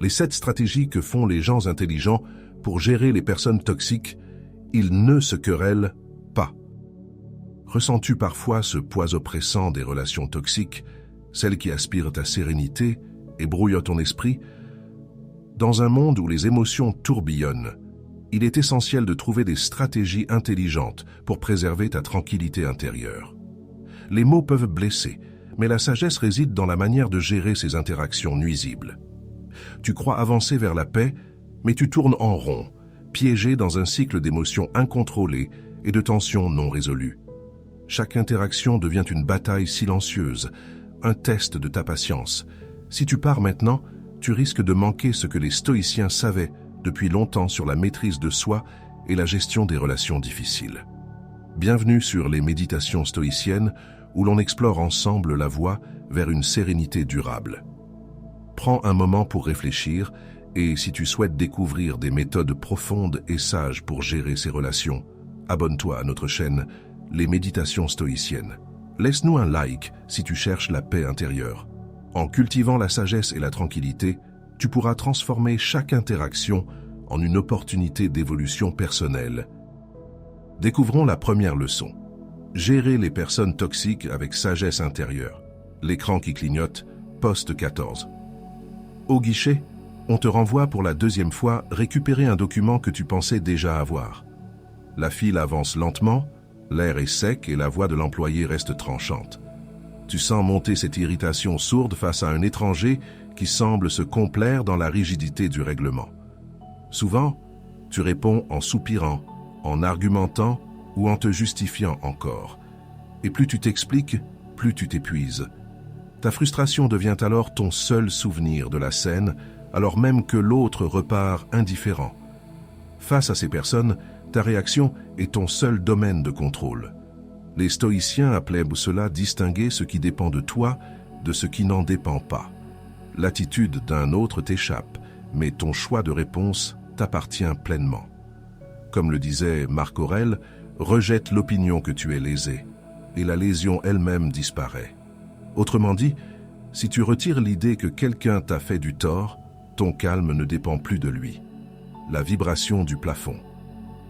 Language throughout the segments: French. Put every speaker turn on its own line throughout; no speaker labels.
Les 7 stratégies que font les gens intelligents pour gérer les personnes toxiques, ils ne se querellent pas. Ressens-tu parfois ce poids oppressant des relations toxiques, celles qui aspirent ta sérénité et brouillent ton esprit? Dans un monde où les émotions tourbillonnent, il est essentiel de trouver des stratégies intelligentes pour préserver ta tranquillité intérieure. Les mots peuvent blesser, mais la sagesse réside dans la manière de gérer ces interactions nuisibles. Tu crois avancer vers la paix, mais tu tournes en rond, piégé dans un cycle d'émotions incontrôlées et de tensions non résolues. Chaque interaction devient une bataille silencieuse, un test de ta patience. Si tu pars maintenant, tu risques de manquer ce que les stoïciens savaient depuis longtemps sur la maîtrise de soi et la gestion des relations difficiles. Bienvenue sur les méditations stoïciennes où l'on explore ensemble la voie vers une sérénité durable. Prends un moment pour réfléchir et si tu souhaites découvrir des méthodes profondes et sages pour gérer ces relations, abonne-toi à notre chaîne Les Méditations Stoïciennes. Laisse-nous un like si tu cherches la paix intérieure. En cultivant la sagesse et la tranquillité, tu pourras transformer chaque interaction en une opportunité d'évolution personnelle. Découvrons la première leçon. Gérer les personnes toxiques avec sagesse intérieure. L'écran qui clignote, poste 14. Au guichet, on te renvoie pour la 2e fois récupérer un document que tu pensais déjà avoir. La file avance lentement, l'air est sec et la voix de l'employé reste tranchante. Tu sens monter cette irritation sourde face à un étranger qui semble se complaire dans la rigidité du règlement. Souvent, tu réponds en soupirant, en argumentant ou en te justifiant encore. Et plus tu t'expliques, plus tu t'épuises. Ta frustration devient alors ton seul souvenir de la scène, alors même que l'autre repart indifférent. Face à ces personnes, ta réaction est ton seul domaine de contrôle. Les stoïciens appelaient cela distinguer ce qui dépend de toi de ce qui n'en dépend pas. L'attitude d'un autre t'échappe, mais ton choix de réponse t'appartient pleinement. Comme le disait Marc Aurèle, rejette l'opinion que tu es lésé, et la lésion elle-même disparaît. Autrement dit, si tu retires l'idée que quelqu'un t'a fait du tort, ton calme ne dépend plus de lui. La vibration du plafond.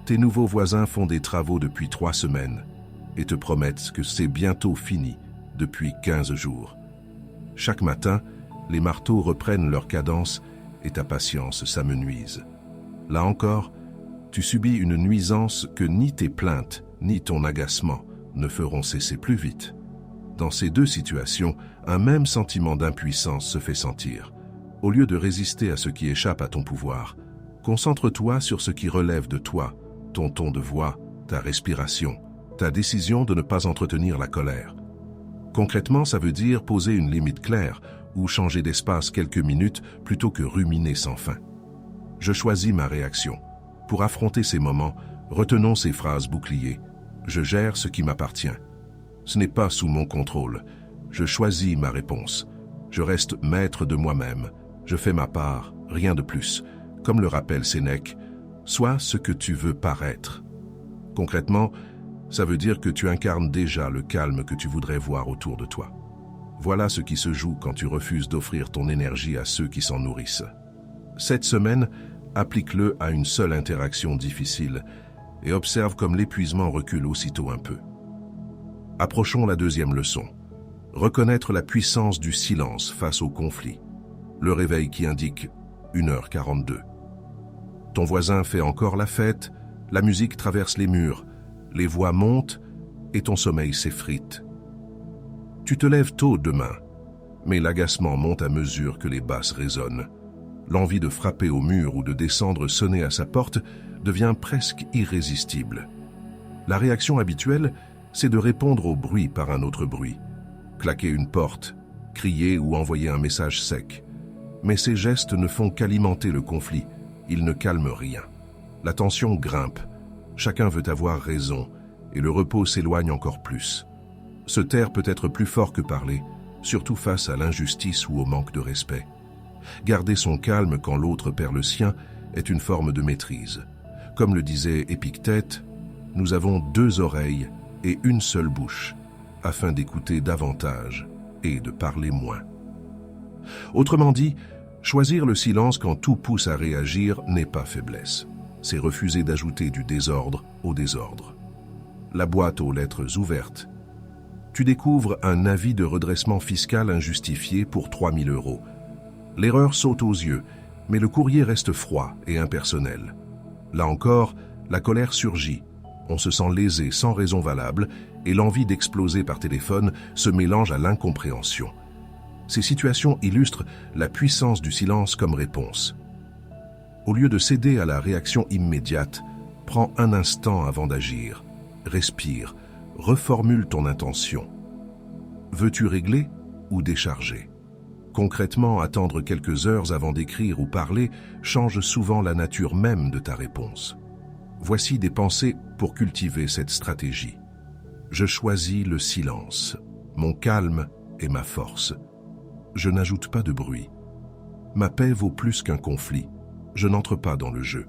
Tes nouveaux voisins font des travaux depuis 3 semaines et te promettent que c'est bientôt fini depuis 15 jours. Chaque matin, les marteaux reprennent leur cadence et ta patience s'amenuise. Là encore, tu subis une nuisance que ni tes plaintes ni ton agacement ne feront cesser plus vite. Dans ces 2 situations, un même sentiment d'impuissance se fait sentir. Au lieu de résister à ce qui échappe à ton pouvoir, concentre-toi sur ce qui relève de toi, ton ton de voix, ta respiration, ta décision de ne pas entretenir la colère. Concrètement, ça veut dire poser une limite claire ou changer d'espace quelques minutes plutôt que ruminer sans fin. Je choisis ma réaction. Pour affronter ces moments, retenons ces phrases boucliers. Je gère ce qui m'appartient. Ce n'est pas sous mon contrôle. Je choisis ma réponse. Je reste maître de moi-même. Je fais ma part, rien de plus. Comme le rappelle Sénèque, sois ce que tu veux paraître. Concrètement, ça veut dire que tu incarnes déjà le calme que tu voudrais voir autour de toi. Voilà ce qui se joue quand tu refuses d'offrir ton énergie à ceux qui s'en nourrissent. Cette semaine, applique-le à une seule interaction difficile et observe comme l'épuisement recule aussitôt un peu. Approchons la 2e leçon. Reconnaître la puissance du silence face au conflit. Le réveil qui indique 1h42. Ton voisin fait encore la fête, la musique traverse les murs, les voix montent et ton sommeil s'effrite. Tu te lèves tôt demain, mais l'agacement monte à mesure que les basses résonnent. L'envie de frapper au mur ou de descendre sonner à sa porte devient presque irrésistible. La réaction habituelle, c'est de répondre au bruit par un autre bruit. Claquer une porte, crier ou envoyer un message sec. Mais ces gestes ne font qu'alimenter le conflit, ils ne calment rien. La tension grimpe, chacun veut avoir raison, et le repos s'éloigne encore plus. Se taire peut être plus fort que parler, surtout face à l'injustice ou au manque de respect. Garder son calme quand l'autre perd le sien est une forme de maîtrise. Comme le disait Épictète, nous avons 2 oreilles et une seule bouche, afin d'écouter davantage et de parler moins. Autrement dit, Choisir le silence quand tout pousse à réagir n'est pas faiblesse. C'est refuser d'ajouter du désordre au désordre. La boîte aux lettres ouvertes. Tu découvres un avis de redressement fiscal injustifié pour 3 000 €. L'erreur saute aux yeux, mais le courrier reste froid et impersonnel. Là encore, la colère surgit. On se sent lésé sans raison valable et l'envie d'exploser par téléphone se mélange à l'incompréhension. Ces situations illustrent la puissance du silence comme réponse. Au lieu de céder à la réaction immédiate, prends un instant avant d'agir. Respire, reformule ton intention. Veux-tu régler ou décharger? Concrètement, attendre quelques heures avant d'écrire ou parler change souvent la nature même de ta réponse. Voici des pensées pour cultiver cette stratégie. Je choisis le silence. Mon calme est ma force. Je n'ajoute pas de bruit. Ma paix vaut plus qu'un conflit. Je n'entre pas dans le jeu.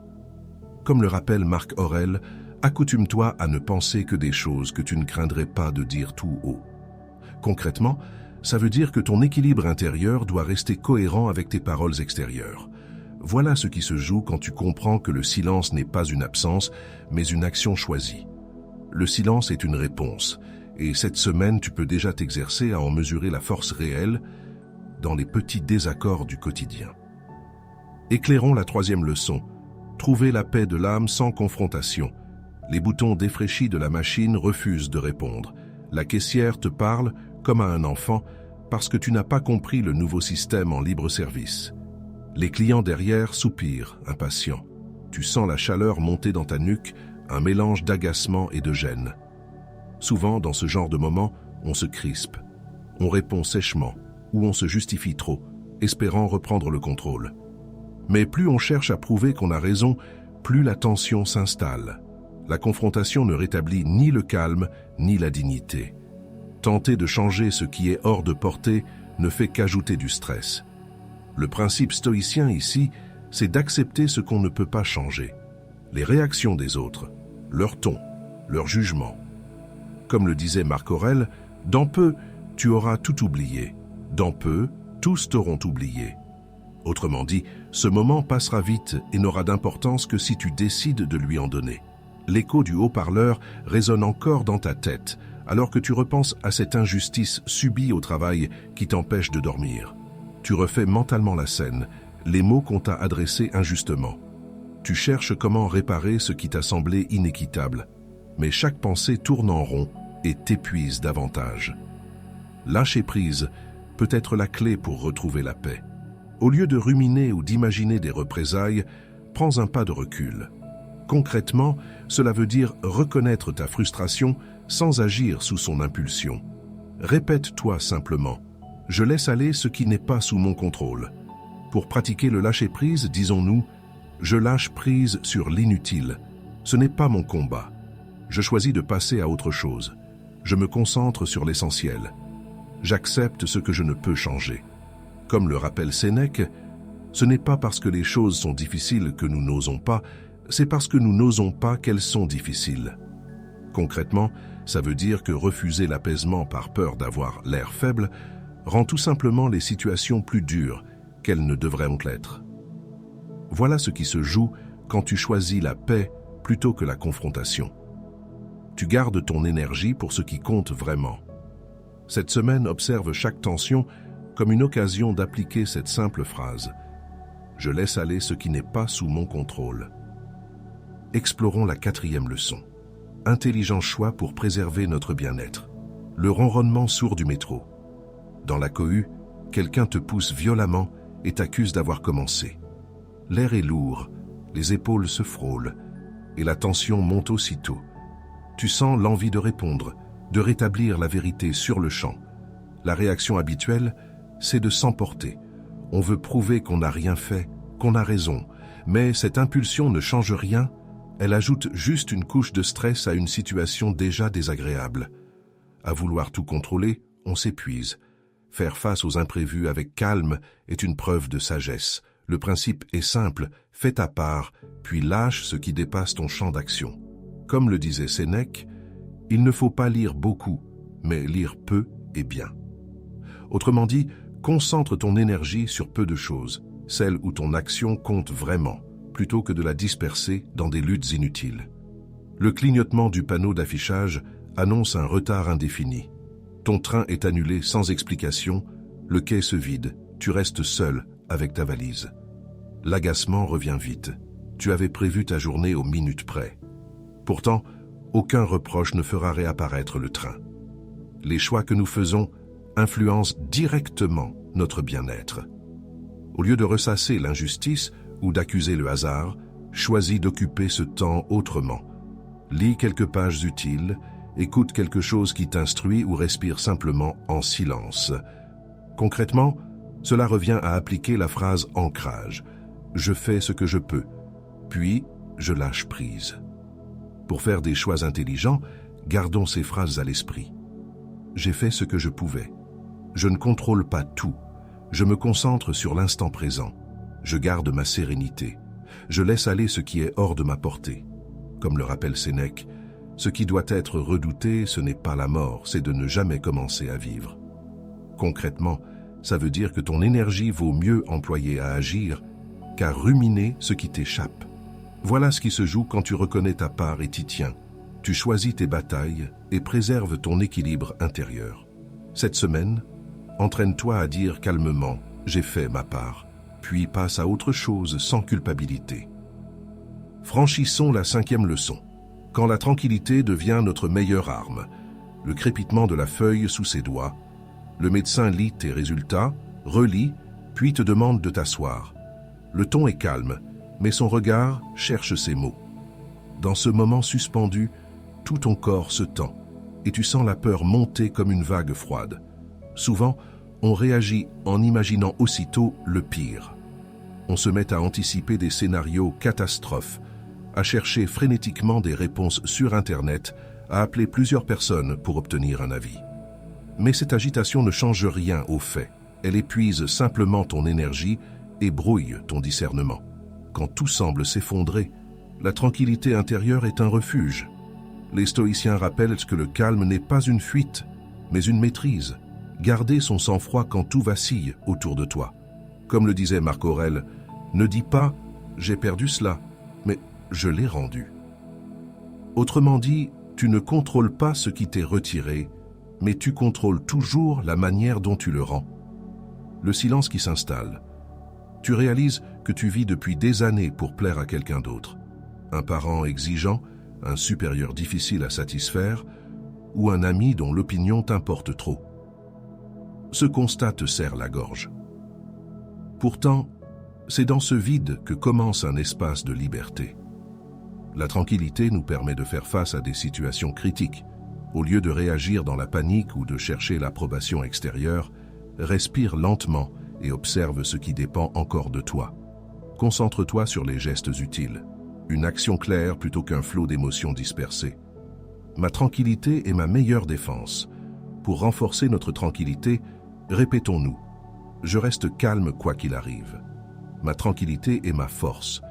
Comme le rappelle Marc Aurèle, accoutume-toi à ne penser que des choses que tu ne craindrais pas de dire tout haut. Concrètement, ça veut dire que ton équilibre intérieur doit rester cohérent avec tes paroles extérieures. Voilà ce qui se joue quand tu comprends que le silence n'est pas une absence, mais une action choisie. Le silence est une réponse, et cette semaine tu peux déjà t'exercer à en mesurer la force réelle dans les petits désaccords du quotidien. Éclairons la troisième leçon. Trouver la paix de l'âme sans confrontation. Les boutons défraîchis de la machine refusent de répondre. La caissière te parle comme à un enfant parce que tu n'as pas compris le nouveau système en libre service. Les clients derrière soupirent, impatients. Tu sens la chaleur monter dans ta nuque, un mélange d'agacement et de gêne. Souvent, dans ce genre de moment, on se crispe. On répond sèchement ou on se justifie trop, espérant reprendre le contrôle. Mais plus on cherche à prouver qu'on a raison, plus la tension s'installe. La confrontation ne rétablit ni le calme, ni la dignité. Tenter de changer ce qui est hors de portée ne fait qu'ajouter du stress. Le principe stoïcien ici, c'est d'accepter ce qu'on ne peut pas changer. Les réactions des autres, leur ton, leur jugement. Comme le disait Marc Aurèle, dans peu, tu auras tout oublié. Dans peu, tous t'auront oublié. Autrement dit, ce moment passera vite et n'aura d'importance que si tu décides de lui en donner. L'écho du haut-parleur résonne encore dans ta tête, alors que tu repenses à cette injustice subie au travail qui t'empêche de dormir. Tu refais mentalement la scène, les mots qu'on t'a adressés injustement. Tu cherches comment réparer ce qui t'a semblé inéquitable, mais chaque pensée tourne en rond et t'épuise davantage. Lâcher prise peut être la clé pour retrouver la paix. Au lieu de ruminer ou d'imaginer des représailles, prends un pas de recul. Concrètement, cela veut dire reconnaître ta frustration sans agir sous son impulsion. Répète-toi simplement « Je laisse aller ce qui n'est pas sous mon contrôle ». Pour pratiquer le lâcher-prise, disons-nous « Je lâche prise sur l'inutile. Ce n'est pas mon combat. Je choisis de passer à autre chose. Je me concentre sur l'essentiel. J'accepte ce que je ne peux changer. » Comme le rappelle Sénèque, ce n'est pas parce que les choses sont difficiles que nous n'osons pas, c'est parce que nous n'osons pas qu'elles sont difficiles. Concrètement, ça veut dire que refuser l'apaisement par peur d'avoir l'air faible rend tout simplement les situations plus dures qu'elles ne devraient l'être. Voilà ce qui se joue quand tu choisis la paix plutôt que la confrontation. Tu gardes ton énergie pour ce qui compte vraiment. Cette semaine, observe chaque tension comme une occasion d'appliquer cette simple phrase « Je laisse aller ce qui n'est pas sous mon contrôle ». Explorons la quatrième leçon. Intelligent choix pour préserver notre bien-être. Le ronronnement sourd du métro. Dans la cohue, quelqu'un te pousse violemment et t'accuse d'avoir commencé. L'air est lourd, les épaules se frôlent et la tension monte aussitôt. Tu sens l'envie de répondre, de rétablir la vérité sur le champ. La réaction habituelle, c'est de s'emporter. On veut prouver qu'on n'a rien fait, qu'on a raison, mais cette impulsion ne change rien, elle ajoute juste une couche de stress à une situation déjà désagréable. À vouloir tout contrôler, on s'épuise. Faire face aux imprévus avec calme est une preuve de sagesse. Le principe est simple, fais ta part, puis lâche ce qui dépasse ton champ d'action. Comme le disait Sénèque, il ne faut pas lire beaucoup, mais lire peu et bien. Autrement dit, concentre ton énergie sur peu de choses. celle où ton action compte vraiment, plutôt que de la disperser dans des luttes inutiles. Le clignotement du panneau d'affichage annonce un retard indéfini. Ton train est annulé sans explication, le quai se vide, tu restes seul avec ta valise. L'agacement revient vite. Tu avais prévu ta journée aux minutes près. Pourtant, aucun reproche ne fera réapparaître le train. Les choix que nous faisons influencent directement notre bien-être. Au lieu de ressasser l'injustice ou d'accuser le hasard, choisis d'occuper ce temps autrement. Lis quelques pages utiles, écoute quelque chose qui t'instruit ou respire simplement en silence. Concrètement, cela revient à appliquer la phrase ancrage. Je fais ce que je peux, puis je lâche prise. Pour faire des choix intelligents, gardons ces phrases à l'esprit. J'ai fait ce que je pouvais. Je ne contrôle pas tout. Je me concentre sur l'instant présent. Je garde ma sérénité. Je laisse aller ce qui est hors de ma portée. Comme le rappelle Sénèque, ce qui doit être redouté, ce n'est pas la mort, c'est de ne jamais commencer à vivre. Concrètement, ça veut dire que ton énergie vaut mieux employer à agir qu'à ruminer ce qui t'échappe. Voilà ce qui se joue quand tu reconnais ta part et t'y tiens. Tu choisis tes batailles et préserves ton équilibre intérieur. Cette semaine, entraîne-toi à dire calmement « j'ai fait ma part », puis passe à autre chose sans culpabilité. Franchissons la 5e leçon. Quand la tranquillité devient notre meilleure arme, le crépitement de la feuille sous ses doigts, le médecin lit tes résultats, relit, puis te demande de t'asseoir. Le ton est calme, mais son regard cherche ses mots. Dans ce moment suspendu, tout ton corps se tend, et tu sens la peur monter comme une vague froide. Souvent, on réagit en imaginant aussitôt le pire. On se met à anticiper des scénarios catastrophes, à chercher frénétiquement des réponses sur Internet, à appeler plusieurs personnes pour obtenir un avis. Mais cette agitation ne change rien aux faits. Elle épuise simplement ton énergie et brouille ton discernement. Quand tout semble s'effondrer, la tranquillité intérieure est un refuge. Les stoïciens rappellent que le calme n'est pas une fuite, mais une maîtrise. Garder son sang-froid quand tout vacille autour de toi. Comme le disait Marc Aurèle, ne dis pas « j'ai perdu cela », mais « je l'ai rendu ». Autrement dit, tu ne contrôles pas ce qui t'est retiré, mais tu contrôles toujours la manière dont tu le rends. Le silence qui s'installe. Tu réalises que tu vis depuis des années pour plaire à quelqu'un d'autre. Un parent exigeant, un supérieur difficile à satisfaire, ou un ami dont l'opinion t'importe trop. Ce constat te serre la gorge. Pourtant, c'est dans ce vide que commence un espace de liberté. La tranquillité nous permet de faire face à des situations critiques. Au lieu de réagir dans la panique ou de chercher l'approbation extérieure, respire lentement et observe ce qui dépend encore de toi. Concentre-toi sur les gestes utiles, une action claire plutôt qu'un flot d'émotions dispersées. Ma tranquillité est ma meilleure défense. Pour renforcer notre tranquillité, répétons-nous. Je reste calme quoi qu'il arrive. Ma tranquillité est ma force.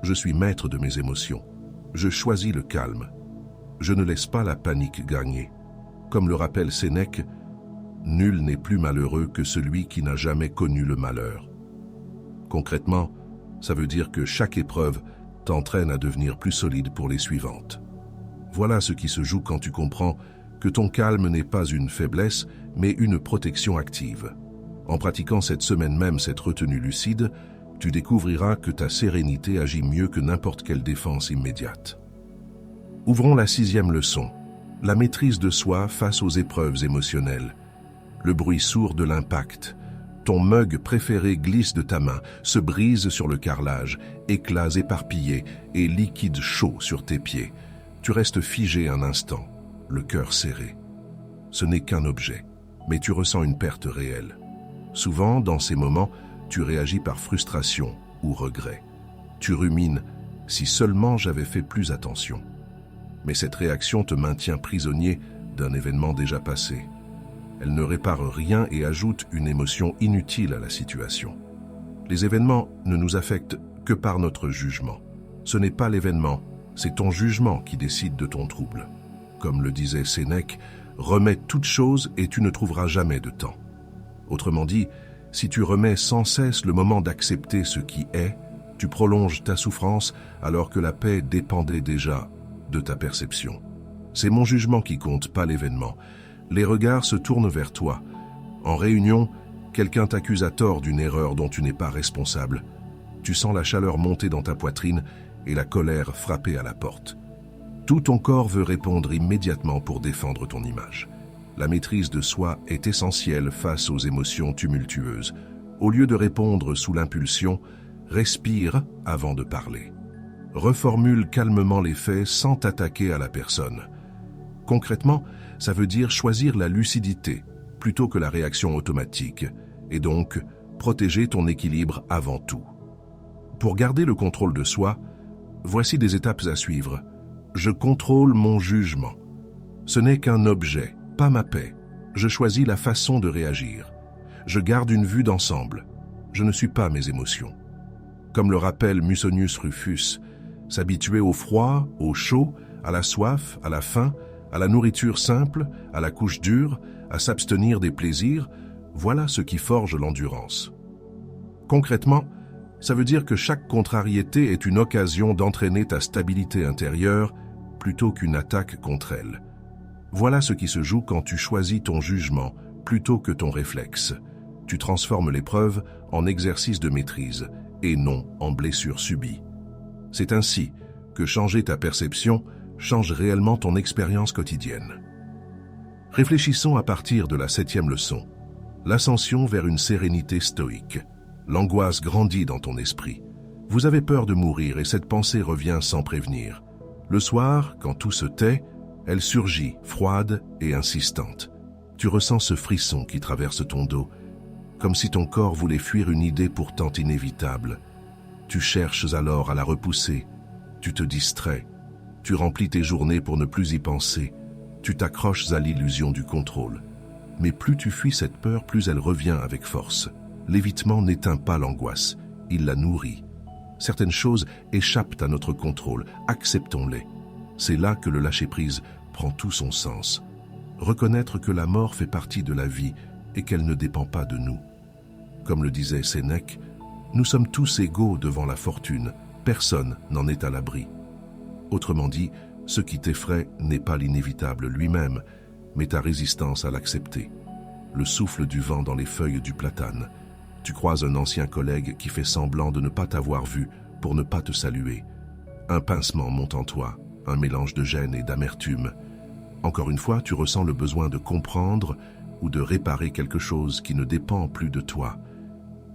Je suis maître de mes émotions. Je choisis le calme. Je ne laisse pas la panique gagner. Comme le rappelle Sénèque, nul n'est plus malheureux que celui qui n'a jamais connu le malheur. Concrètement, ça veut dire que chaque épreuve t'entraîne à devenir plus solide pour les suivantes. Voilà ce qui se joue quand tu comprends que ton calme n'est pas une faiblesse, mais une protection active. En pratiquant cette semaine même cette retenue lucide, tu découvriras que ta sérénité agit mieux que n'importe quelle défense immédiate. Ouvrons la 6e leçon, la maîtrise de soi face aux épreuves émotionnelles. Le bruit sourd de l'impact. Ton mug préféré glisse de ta main, se brise sur le carrelage, éclats éparpillés et liquide chaud sur tes pieds. Tu restes figé un instant, le cœur serré. Ce n'est qu'un objet, mais tu ressens une perte réelle. Souvent, dans ces moments, tu réagis par frustration ou regret. Tu rumines « si seulement j'avais fait plus attention ». Mais cette réaction te maintient prisonnier d'un événement déjà passé. Elle ne répare rien et ajoute une émotion inutile à la situation. Les événements ne nous affectent que par notre jugement. Ce n'est pas l'événement, c'est ton jugement qui décide de ton trouble. Comme le disait Sénèque, remets toute chose et tu ne trouveras jamais de temps. Autrement dit, Si tu remets sans cesse le moment d'accepter ce qui est, tu prolonges ta souffrance alors que la paix dépendait déjà de ta perception. C'est mon jugement qui compte, pas l'événement. Les regards se tournent vers toi. En réunion, quelqu'un t'accuse à tort d'une erreur dont tu n'es pas responsable. Tu sens la chaleur monter dans ta poitrine et la colère frapper à la porte. Tout ton corps veut répondre immédiatement pour défendre ton image. La maîtrise de soi est essentielle face aux émotions tumultueuses. Au lieu de répondre sous l'impulsion, respire avant de parler. Reformule calmement les faits sans t'attaquer à la personne. Concrètement, ça veut dire choisir la lucidité plutôt que la réaction automatique, et donc protéger ton équilibre avant tout. Pour garder le contrôle de soi, voici des étapes à suivre. Je contrôle mon jugement. Ce n'est qu'un objet, pas ma paix. Je choisis la façon de réagir. Je garde une vue d'ensemble. Je ne suis pas mes émotions. Comme le rappelle Musonius Rufus, s'habituer au froid, au chaud, à la soif, à la faim, à la nourriture simple, à la couche dure, à s'abstenir des plaisirs, voilà ce qui forge l'endurance. Concrètement, ça veut dire que chaque contrariété est une occasion d'entraîner ta stabilité intérieure plutôt qu'une attaque contre elle. Voilà ce qui se joue quand tu choisis ton jugement plutôt que ton réflexe. Tu transformes l'épreuve en exercice de maîtrise et non en blessure subie. C'est ainsi que changer ta perception change réellement ton expérience quotidienne. Réfléchissons à partir de la 7e leçon. L'ascension vers une sérénité stoïque. L'angoisse grandit dans ton esprit. Vous avez peur de mourir et cette pensée revient sans prévenir. Le soir, quand tout se tait, elle surgit, froide et insistante. Tu ressens ce frisson qui traverse ton dos, comme si ton corps voulait fuir une idée pourtant inévitable. Tu cherches alors à la repousser, tu te distrais, tu remplis tes journées pour ne plus y penser, tu t'accroches à l'illusion du contrôle. Mais plus tu fuis cette peur, plus elle revient avec force. L'évitement n'éteint pas l'angoisse, il la nourrit. Certaines choses échappent à notre contrôle, acceptons-les. C'est là que le lâcher-prise prend tout son sens. Reconnaître que la mort fait partie de la vie et qu'elle ne dépend pas de nous. Comme le disait Sénèque, nous sommes tous égaux devant la fortune, personne n'en est à l'abri. Autrement dit, ce qui t'effraie n'est pas l'inévitable lui-même, mais ta résistance à l'accepter. Le souffle du vent dans les feuilles du platane. Tu croises un ancien collègue qui fait semblant de ne pas t'avoir vu pour ne pas te saluer. Un pincement monte en toi, un mélange de gêne et d'amertume. Encore une fois, tu ressens le besoin de comprendre ou de réparer quelque chose qui ne dépend plus de toi.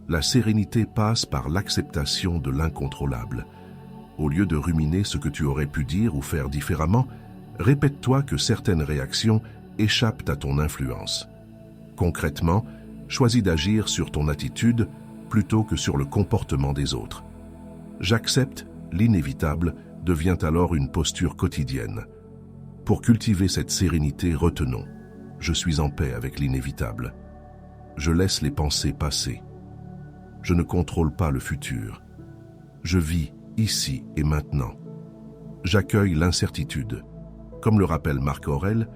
La sérénité passe par l'acceptation de l'incontrôlable. Au lieu de ruminer ce que tu aurais pu dire ou faire différemment, répète-toi que certaines réactions échappent à ton influence. Concrètement, choisis d'agir sur ton attitude plutôt que sur le comportement des autres. J'accepte l'inévitable devient alors une posture quotidienne. Pour cultiver cette sérénité, retenons. Je suis en paix avec l'inévitable. Je laisse les pensées passer. Je ne contrôle pas le futur. Je vis ici et maintenant. J'accueille l'incertitude. Comme le rappelle Marc Aurèle,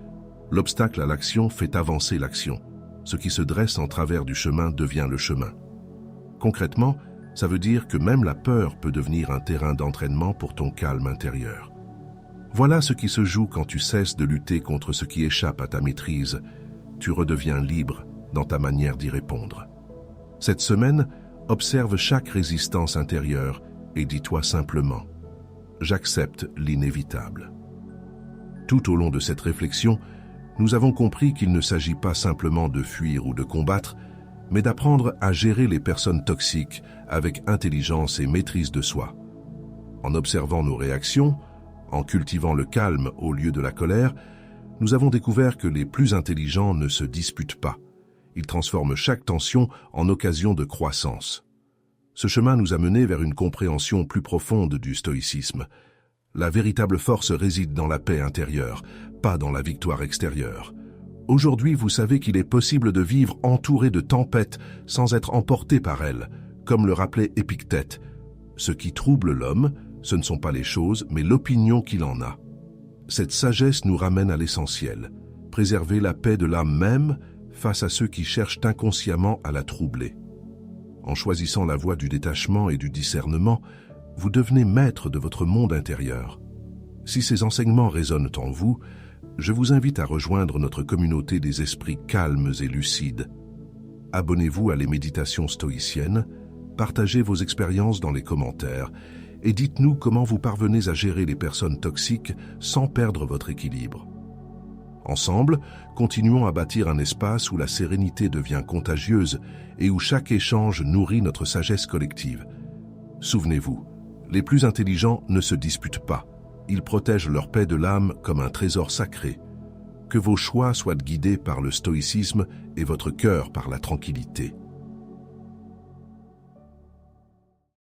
l'obstacle à l'action fait avancer l'action. Ce qui se dresse en travers du chemin devient le chemin. Concrètement, ça veut dire que même la peur peut devenir un terrain d'entraînement pour ton calme intérieur. Voilà ce qui se joue quand tu cesses de lutter contre ce qui échappe à ta maîtrise. Tu redeviens libre dans ta manière d'y répondre. Cette semaine, observe chaque résistance intérieure et dis-toi simplement « J'accepte l'inévitable ». Tout au long de cette réflexion, nous avons compris qu'il ne s'agit pas simplement de fuir ou de combattre, mais d'apprendre à gérer les personnes toxiques avec intelligence et maîtrise de soi. En observant nos réactions, en cultivant le calme au lieu de la colère, nous avons découvert que les plus intelligents ne se disputent pas. Ils transforment chaque tension en occasion de croissance. Ce chemin nous a menés vers une compréhension plus profonde du stoïcisme. La véritable force réside dans la paix intérieure, pas dans la victoire extérieure. Aujourd'hui, vous savez qu'il est possible de vivre entouré de tempêtes sans être emporté par elles, comme le rappelait Épictète. Ce qui trouble l'homme, ce ne sont pas les choses, mais l'opinion qu'il en a. Cette sagesse nous ramène à l'essentiel, préserver la paix de l'âme même face à ceux qui cherchent inconsciemment à la troubler. En choisissant la voie du détachement et du discernement, vous devenez maître de votre monde intérieur. Si ces enseignements résonnent en vous, je vous invite à rejoindre notre communauté des esprits calmes et lucides. Abonnez-vous à les méditations stoïciennes, partagez vos expériences dans les commentaires et dites-nous comment vous parvenez à gérer les personnes toxiques sans perdre votre équilibre. Ensemble, continuons à bâtir un espace où la sérénité devient contagieuse et où chaque échange nourrit notre sagesse collective. Souvenez-vous, les plus intelligents ne se disputent pas. Ils protègent leur paix de l'âme comme un trésor sacré. Que vos choix soient guidés par le stoïcisme et votre cœur par la tranquillité.